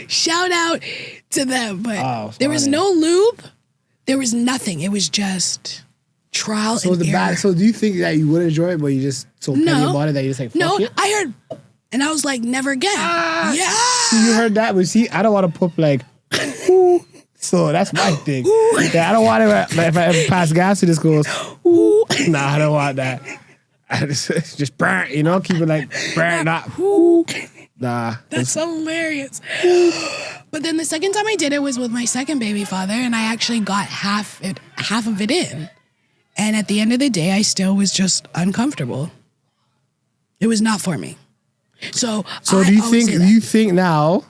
Shout out to them, but there was no lube. There was nothing. It was just trial and error. So do you think that you would enjoy it, but you just so petty about it that you just like, fuck it? I heard, and I was like, never again. Yeah. See, you heard that, but see, I don't want to put like, ooh. So that's my thing. Yeah, I don't want it. Like, if I ever pass gas to this goes, ooh. Nah, I don't want that. I just burn, keep it like burn, not ooh. Nah. That's so hilarious. But then the second time I did it was with my second baby father, and I actually got half of it in. And at the end of the day, I still was just uncomfortable. It was not for me. So do you think now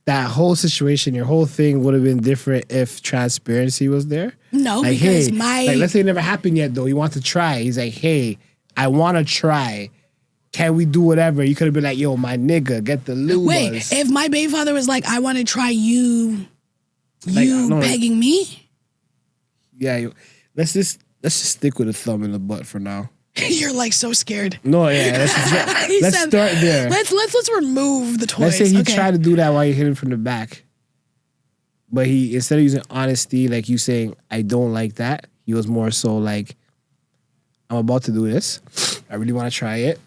that whole situation, your whole thing would have been different if transparency was there? No, like, because hey, let's say it never happened yet though. He wants to try. He's like, hey, I want to try. Can we do whatever? You could have been like, yo, my nigga, get the lubas. Wait, if my baby father was like, I want to try you pegging me? Yeah, let's just stick with a thumb in the butt for now. You're like so scared. No, yeah, let's start there. Let's remove the toys. Let's say he tried to do that while you hit him from the back. But he, instead of using honesty, like you saying, I don't like that, he was more so like, I'm about to do this. I really want to try it.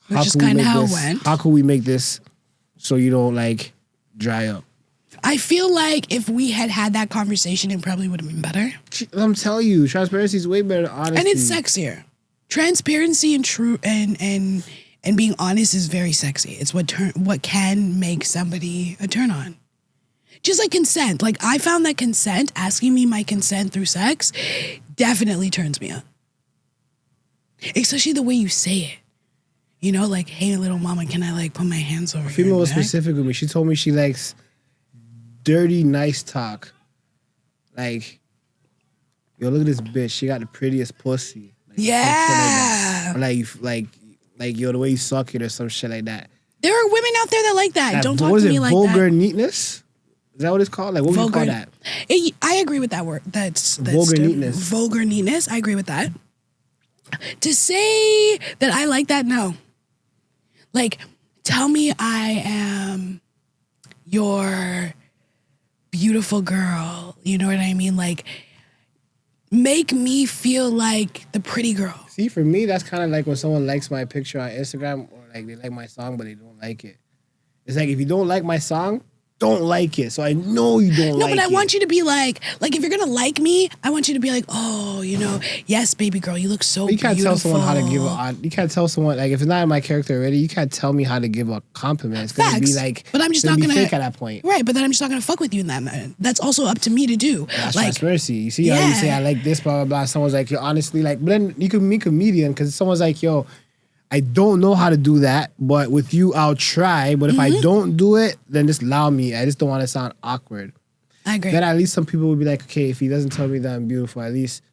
Which is kind of how it went. How can we make this so you don't like dry up? I feel like if we had that conversation, it probably would have been better. I'm telling you, transparency is way better than honesty. And it's sexier. Transparency and true and being honest is very sexy. It's what can make somebody a turn on. Just like consent. Like I found that consent, asking me my consent through sex, definitely turns me on. Especially the way you say it. You know, like, hey, little mama, can I like put my hands over your female was neck? specific with me. She told me she likes dirty, nice talk. Like, yo, look at this bitch. She got the prettiest pussy. Like, Yeah. Like, yo, the way you suck it or some shit like that. There are women out there that like that. Don't talk what to is me it, like vulgar that. neatness? Is that what it's called? Like, what would you call that? I agree with that word. That's Vulgar neatness. Vulgar neatness. I agree with that. To say that I like that, no. Like, tell me I am your beautiful girl. You know what I mean? Like, make me feel like the pretty girl. See, for me, that's kind of like when someone likes my picture on Instagram or like they like my song, but they don't like it. It's like, if you don't like my song, don't like it. So I know you don't like it. No, but I want you to be like if you're going to like me, I want you to be like, oh, you know, yes, baby girl, you look so beautiful. You can't tell someone how to give you can't tell someone, like, if it's not in my character already, you can't tell me how to give a compliment. It's going to be like, but I'm just not going to fake at that point. Right, but then I'm just not going to fuck with you in that moment. That's also up to me to do. That's like, transparency. You see how you say, I like this, blah, blah, blah. Someone's like, yo, honestly, like, but then you could be comedian because someone's like, yo, I don't know how to do that, but with you, I'll try. But if I don't do it, then just allow me. I just don't want to sound awkward. I agree. Then at least some people would be like, okay, if he doesn't tell me that I'm beautiful, at least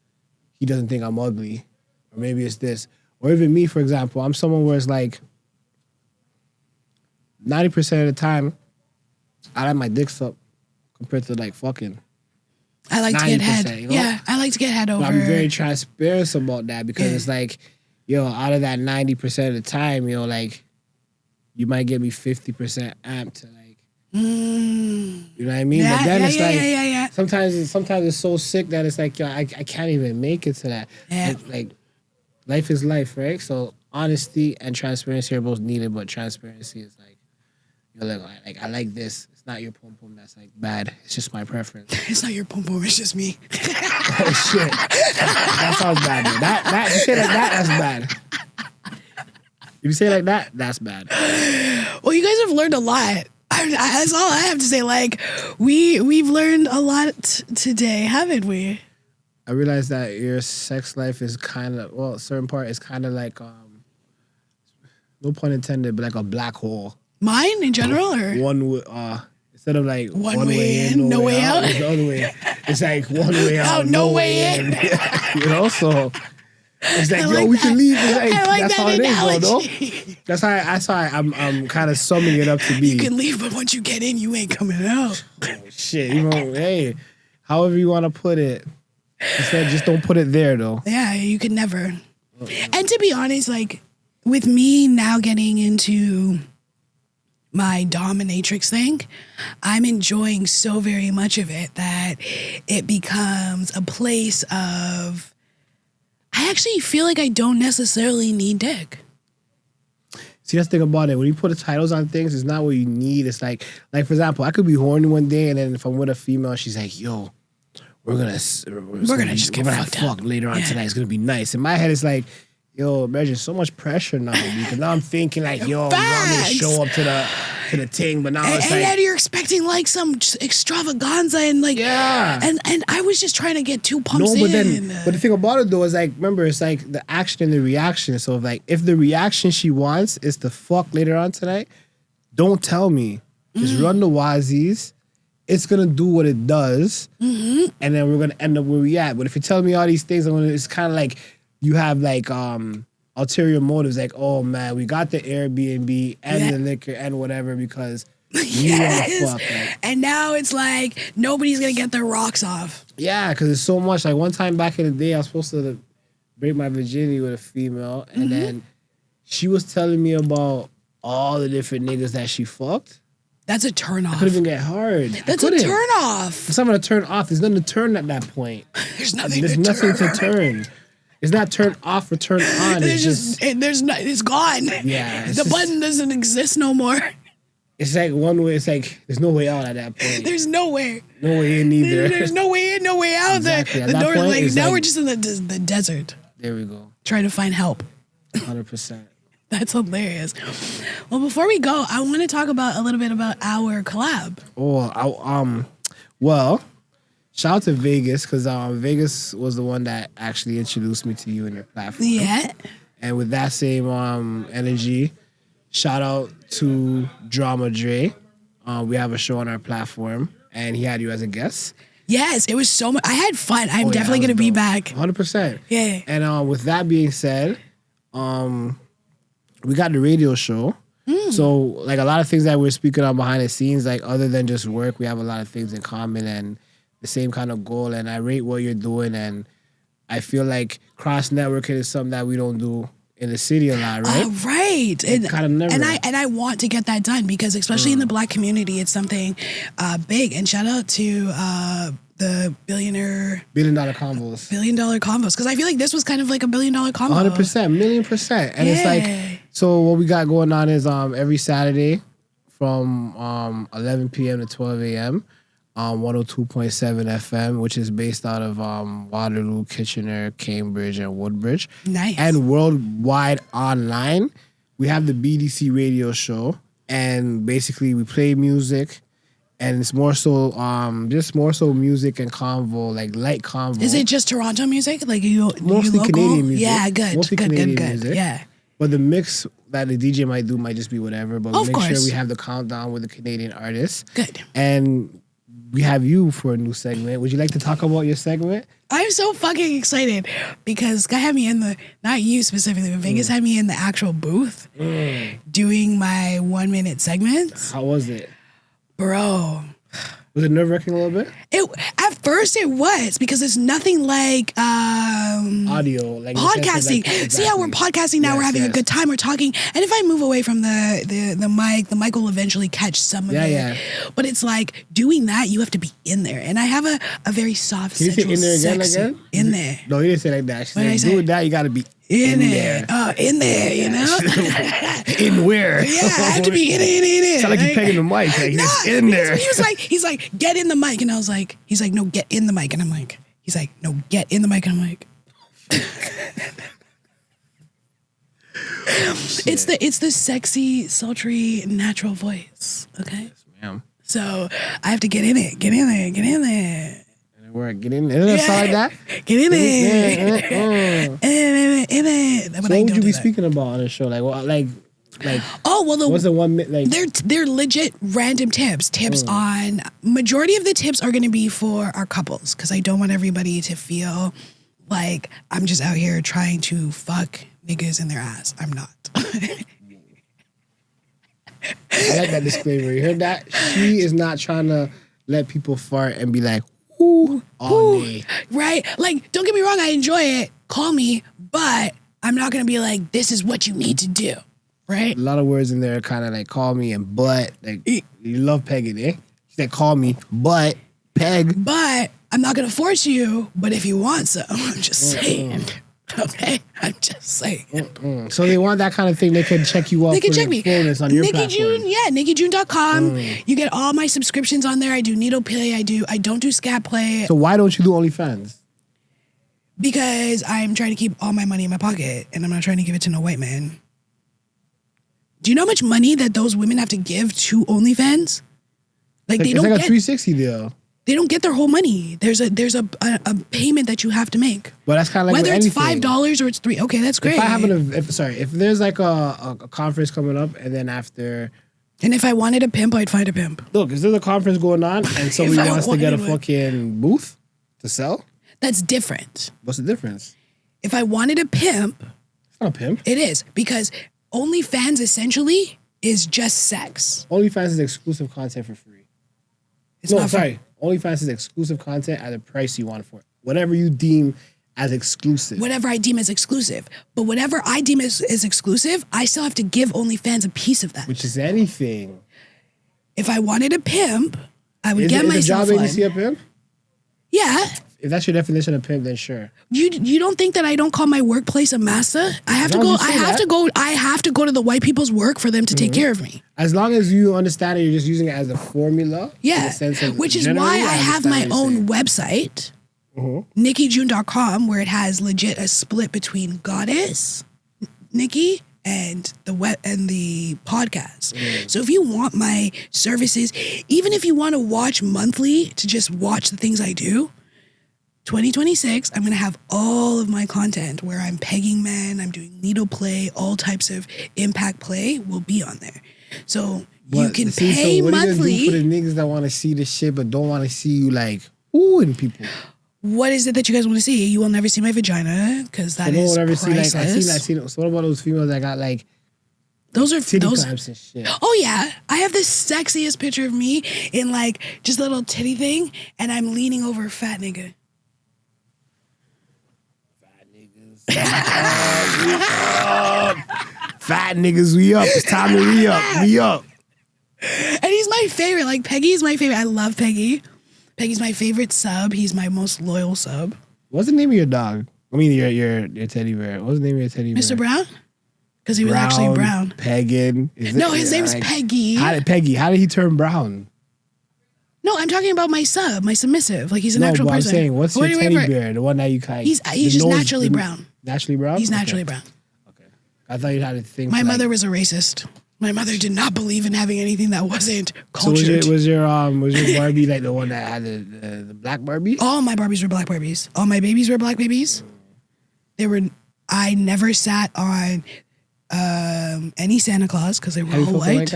he doesn't think I'm ugly. Or maybe it's this. Or even me, for example, I'm someone where it's like 90% of the time, I like my dicks up compared to like fucking. I like to get head. You know? Yeah, I like to get head over. But I'm very transparent about that because it's like, yo, out of that 90% of the time, yo, like, you might get me 50% amped to like, you know what I mean? Yeah, but then yeah, it's yeah, like, sometimes it's so sick that it's like, yo, I can't even make it to that. Yeah. Like, life is life, right? So honesty and transparency are both needed, but transparency is like, yo, like I like this. It's not your pom pom that's like bad. It's just my preference. It's not your pom pom. It's just me. Oh shit, that sounds bad. Man. That you say like that, that's bad. If you say like that, that's bad. Well, you guys have learned a lot. That's all I have to say. Like, we've learned a lot today, haven't we? I realized that your sex life is kind of, well, a certain part is kind of like, no pun intended, but like a black hole. Mine in general, or instead of like one way in, no way out. It's the other way. It's like one way out, no way in. You know, so it's like, like we that. can leave. It's like, I like that's that how it analogy. is, though. That's how I'm kind of summing it up to be. You can leave, but once you get in, you ain't coming out. Oh, shit, you know, hey, however you want to put it. Instead, just don't put it there, though. Yeah, you can never. And to be honest, like, with me now getting into my dominatrix thing, I'm enjoying so very much of it that it becomes a place of, I actually feel like I don't necessarily need dick. See, that's the thing about it. When you put the titles on things, it's not what you need. It's like for example, I could be horny one day, and then if I'm with a female, she's like, yo, we're gonna just get fucked later on tonight. It's gonna be nice. In my head, it's like, yo, imagine so much pressure now, because now I'm thinking like, yo, you want me to show up to the thing, but now it's like, and then you're expecting like some extravaganza and like, yeah, and I was just trying to get two pumps in. But the thing about it though is like, remember, it's like the action and the reaction. So like, if the reaction she wants is to fuck later on tonight, don't tell me. Just run the wazies. It's gonna do what it does, and then we're gonna end up where we at. But if you tell me all these things, it's kind of like you have like ulterior motives, like, oh man, we got the Airbnb and the liquor and whatever because you want to fuck. Like. And now it's like nobody's gonna get their rocks off. Yeah, because it's so much. Like one time back in the day, I was supposed to break my virginity with a female, and then she was telling me about all the different niggas that she fucked. That's a turn off. I couldn't even get hard. That's a turn off. It's not gonna turn off. There's nothing to turn at that point. There's nothing to turn. It's not turn off or turn on. It's gone. Yeah. The button doesn't exist no more. It's like one way. It's like there's no way out at that point. There's no way. No way in either. There's no way in, no way out. Exactly. The door is like, now we're just in the desert. There we go. Trying to find help. 100%. That's hilarious. Well, before we go, I want to talk a little bit about our collab. Well, shout out to Vegas because Vegas was the one that actually introduced me to you and your platform. Yeah. And with that same energy, shout out to Drama Dre. We have a show on our platform, and he had you as a guest. Yes, it was so much. I had fun. I'm definitely going to be back. 100%. Yeah. And with that being said, we got the radio show. So, like, a lot of things that we're speaking on behind the scenes, like, other than just work, we have a lot of things in common and the same kind of goal. And I rate what you're doing, and I feel like cross-networking is something that we don't do in the city a lot, right? Right. And kind of never. And I want to get that done because especially in the Black community, it's something big. And shout out to the Billion Dollar Convos. $1 billion Convos. Because I feel like this was kind of like a $1 billion convo. 100%, million%. And it's like, so what we got going on is every Saturday from 11 p.m. to 12 a.m. 102.7 FM, which is based out of Waterloo, Kitchener, Cambridge, and Woodbridge. Nice. And worldwide online, we have the BDC Radio show, and basically we play music, and it's more so just more so music and convo, like light convo. Is it just Toronto music? Like mostly local? Canadian music. Yeah, good. Mostly good, Canadian good. music. Yeah. But the mix that the DJ might do might just be whatever. But Of we make course. sure we have the countdown with the Canadian artists. Good. And we have you for a new segment. Would you like to talk about your segment? I'm so fucking excited because God had me in not you specifically, but Vegas had me in the actual booth doing my 1 minute segments. How was it? Bro. Was it nerve-wracking a little bit? At first it was because it's nothing like Audio, like podcasting. Exactly. See how we're podcasting now, we're having a good time, we're talking. And if I move away from the mic will eventually catch some of it. Yeah. But it's like doing that, you have to be in there. And I have a very soft, Can you say sensual, in there sexy, again? in there. No, you didn't say like that. She What did I said, say? doing that, you got to be In there. In there, you know? in where? Yeah, I have to be in it. Sound like you're pegging the mic. Like, it's in there. He's like, get in the mic. And I was like, he's like, no, get in the mic. And I'm like, he's like, no, get in the mic. And I'm like, it's the sexy, sultry, natural voice. Okay. Yes, ma'am. So I have to get in it. Get in there. Get in there. Get in there. Doesn't it sound like that? Get in there. In it. So what would you be speaking about on the show? Like, what, like. Oh well, what's the 1 minute? Like, they're legit random tips. Tips on majority of the tips are going to be for our couples because I don't want everybody to feel like I'm just out here trying to fuck niggas in their ass. I'm not. I like that disclaimer. You heard that? She is not trying to let people fart and be like, ooh, all day. Right? Like, don't get me wrong. I enjoy it. Call me, but I'm not going to be like, this is what you need to do. Right? A lot of words in there kind of like call me and but. Like, you love pegging, eh? She said call me, but, peg. But I'm not going to force you, but if you want some, I'm just saying. Okay? I'm just saying. So they want that kind of thing. They can check you out. They can check me. Fullness on your Nickey platform. June, yeah, NickeyJune.com. You get all my subscriptions on there. I do needle play. I don't do scat play. So why don't you do OnlyFans? Because I'm trying to keep all my money in my pocket and I'm not trying to give it to no white man. Do you know how much money that those women have to give to OnlyFans? Like they It's don't like a get 360 deal. They don't get their whole money. There's a payment that you have to make. Well, that's kind of like whether with it's anything. $5 or it's $3. Okay, that's great. If there's like a conference coming up and then after. And if I wanted a pimp, I'd find a pimp. Look, is there a conference going on and somebody I wants to get a wanted one. fucking booth to sell? That's different. What's the difference? If I wanted a pimp, It's not a pimp. it is because OnlyFans essentially is just sex. OnlyFans is exclusive content for free. It's No, not for- sorry. OnlyFans is exclusive content at the price you want for it. Whatever you deem as exclusive. whatever I deem as exclusive. But whatever I deem as exclusive, I still have to give OnlyFans a piece of that. Which is anything. If I wanted a pimp, I would get Is a myself job one. agency a pimp? Yeah. If that's your definition of pimp, then sure. You don't think that I don't call my workplace a master? I have to long go. as you I say have that. to go. I have to go to the white people's work for them to take care of me. As long as you understand it, you're just using it as a formula. in Yeah, the sense of which is generally, why I have my understand what you're own website NickeyJune.com, where it has legit a split between Goddess, Nickey, and the web and the podcast. So if you want my services, even if you want to watch monthly to just watch the things I do, 2026, I'm going to have all of my content where I'm pegging men, I'm doing needle play, all types of impact play will be on there. So you can pay what monthly. Are you gonna do for the niggas that want to see this shit but don't want to see you like oohing people? What is it that you guys want to see? You will never see my vagina because that is priceless. I seen. So what about those females that got like those clamps and shit? Oh yeah, I have the sexiest picture of me in like just a little titty thing, and I'm leaning over a fat nigga. Fat niggas, we up. It's time to re-up. We up. And he's my favorite. Like Peggy is my favorite. I love Peggy. Peggy's my favorite sub. He's my most loyal sub. What's the name of your dog? I mean, your teddy bear. What's the name of your teddy bear? Mr. Brown? Because he was actually brown. Peggin. No, his name's Peggy. How did he turn brown? No, I'm talking about my sub, my submissive. Like he's an actual person. I'm saying, what's your teddy bear? The one that you kind. He's just naturally brown. Naturally brown? He's naturally brown. Okay. I thought you had a thing. My mother was a racist. My mother did not believe in having anything that wasn't cultured. So was your Barbie like the one that had the black Barbie? All my Barbies were black Barbies. All my babies were black babies. I never sat on any Santa Claus because they were all white.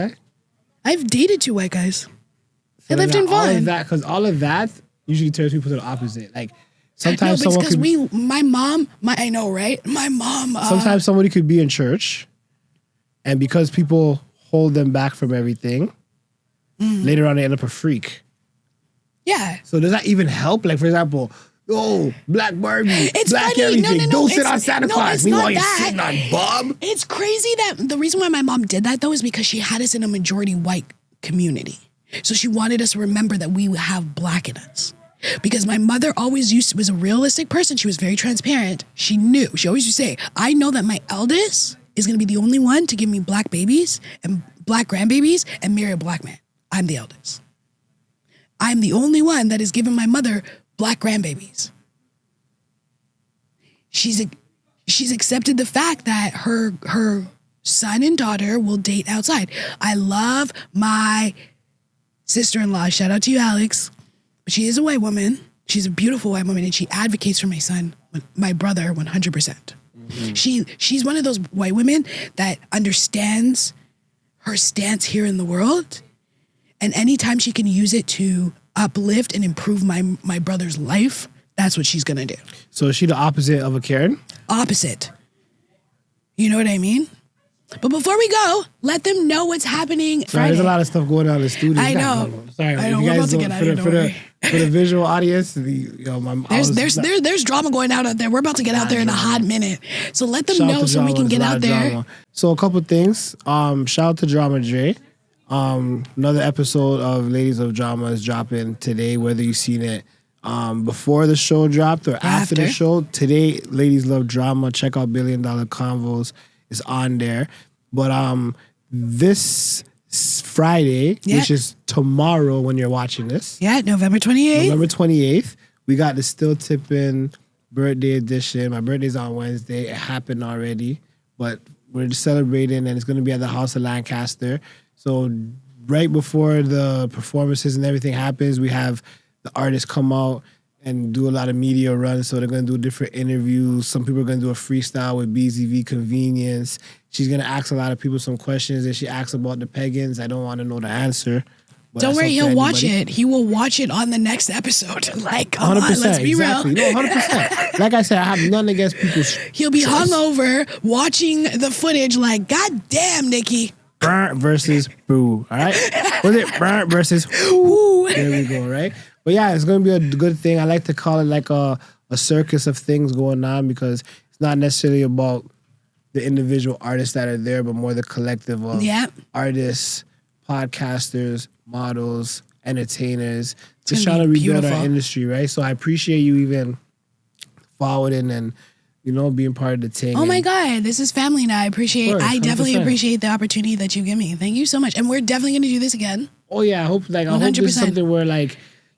I've dated 2 white guys. They lived in Vaughan. All of that usually turns people to the opposite. Like sometimes someone could, I know, right? My mom. Sometimes somebody could be in church, and because people hold them back from everything, later on they end up a freak. Yeah. So does that even help? Like for example, black Barbie, it's black funny. everything. No, don't sit on Santa Claus. Meanwhile, you're sitting on Bob. It's crazy that the reason why my mom did that though is because she had us in a majority white community. So she wanted us to remember that we have black in us. Because my mother always was a realistic person. She was very transparent. She knew. She always used to say, I know that my eldest is going to be the only one to give me black babies and black grandbabies and marry a black man. I'm the eldest. I'm the only one that has given my mother black grandbabies. She's accepted the fact that her son and daughter will date outside. I love my sister-in-law. Shout out to you, Alex. But she is a white woman. She's a beautiful white woman, and she advocates for my son, my brother, 100%. She's one of those white women that understands her stance here in the world, and anytime she can use it to uplift and improve my brother's life, that's what she's gonna do. So is she the opposite of a Karen? Opposite. You know what I mean? But before we go, let them know what's happening Friday. There's a lot of stuff going on in the studio. I know. Sorry, I know. We're about to get out of here. For the visual audience, there's drama going out there. We're about to get out there in a hot minute. So let them know so we can get out there. So a couple things. Shout out to Drama Dre. Another episode of Ladies of Drama is dropping today, whether you've seen it before the show dropped or after the show. Today, Ladies Love Drama. Check out Billion Dollar Convos. Is on there. But this Friday, which is tomorrow when you're watching this. Yeah, November 28th. November 28th. We got the Still Tippin' birthday edition. My birthday's on Wednesday. It happened already. But we're just celebrating, and it's going to be at the House of Lancaster. So right before the performances and everything happens, we have the artists come out and do a lot of media runs. So they're going to do different interviews. Some people are going to do a freestyle with BZV Convenience. She's going to ask a lot of people some questions. And she asks about the pagans. I don't want to know the answer. Don't worry, he'll watch it. He will watch it on the next episode. Like, come 100%, on, let's be real. No, 100%. Like I said, I have nothing against people's He'll be hungover watching the footage like, God damn, Nickey. Burnt versus boo, all right? Was it burnt versus whoo? There we go, right? But yeah, it's going to be a good thing. I like to call it like a circus of things going on because it's not necessarily about the individual artists that are there, but more the collective of artists, podcasters, models, entertainers, just trying to rebuild our industry, right? So I appreciate you even following and, you know, being part of the team. Oh my God, this is family now. I definitely appreciate the opportunity that you give me. Thank you so much. And we're definitely going to do this again. Oh yeah, I hope this is something where like,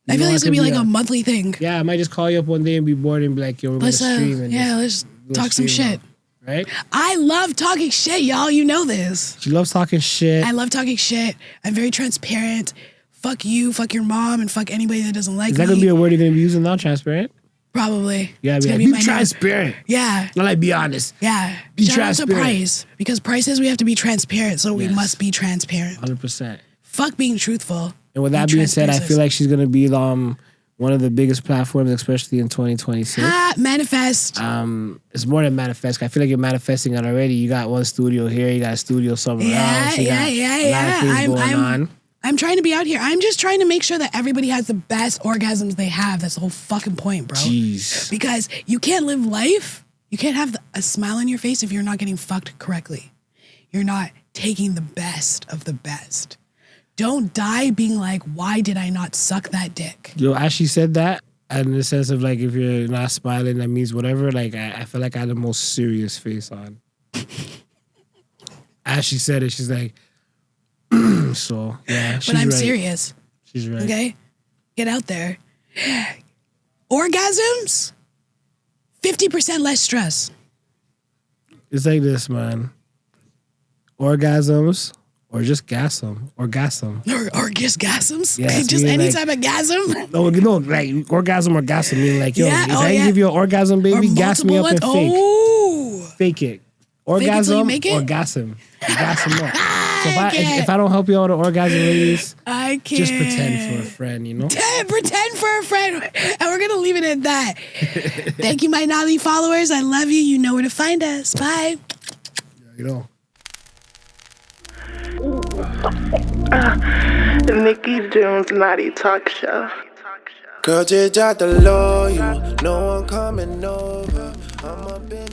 I feel like it's gonna be like a monthly thing. Yeah, I might just call you up one day and be bored and be like, yo, we're gonna stream. And let's talk some shit. Right? I love talking shit, y'all. You know this. She loves talking shit. I love talking shit. I'm very transparent. Fuck you, fuck your mom, and fuck anybody that doesn't like me. Is that gonna be a word you're gonna be using now, transparent? Probably. Yeah, be transparent. Yeah. Not like be honest. Yeah. Be Shout transparent. out to Price. Because Price says we have to be transparent, so we must be transparent. 100%. Fuck being truthful. And with that being said, I feel like she's gonna be one of the biggest platforms, especially in 2026. Manifest. It's more than manifest. I feel like you're manifesting it already. You got one studio here, you got a studio somewhere else. You got a lot of things going on. I'm trying to be out here. I'm just trying to make sure that everybody has the best orgasms they have. That's the whole fucking point, bro. Jeez. Because you can't live life. You can't have a smile on your face if you're not getting fucked correctly. You're not taking the best of the best. Don't die being like, why did I not suck that dick? Yo, as she said that, in the sense of like, if you're not smiling, that means whatever. Like, I feel like I had the most serious face on. As she said it, she's like, so, yeah, she's But I'm right. serious. She's right. Okay? Get out there. Orgasms, 50% less stress. It's like this, man. Orgasms, or just gasm. Orgasm. Or just gasms? Yeah, just any like, type of gasm? No, like orgasm or gasm. Meaning like, yo, if I give you an orgasm, baby, gas me up and fake. Oh. Fake it. Orgasm make it? or gasm. Gasm up. So if I don't help you out with orgasm, ladies, I can't. just pretend for a friend, you know? Pretend for a friend. And we're going to leave it at that. Thank you, my Nolly followers. I love you. You know where to find us. Bye. You know. Nickey June's Naughty Talk Show. Girl, just drop the low, you. No one coming over. I'm up in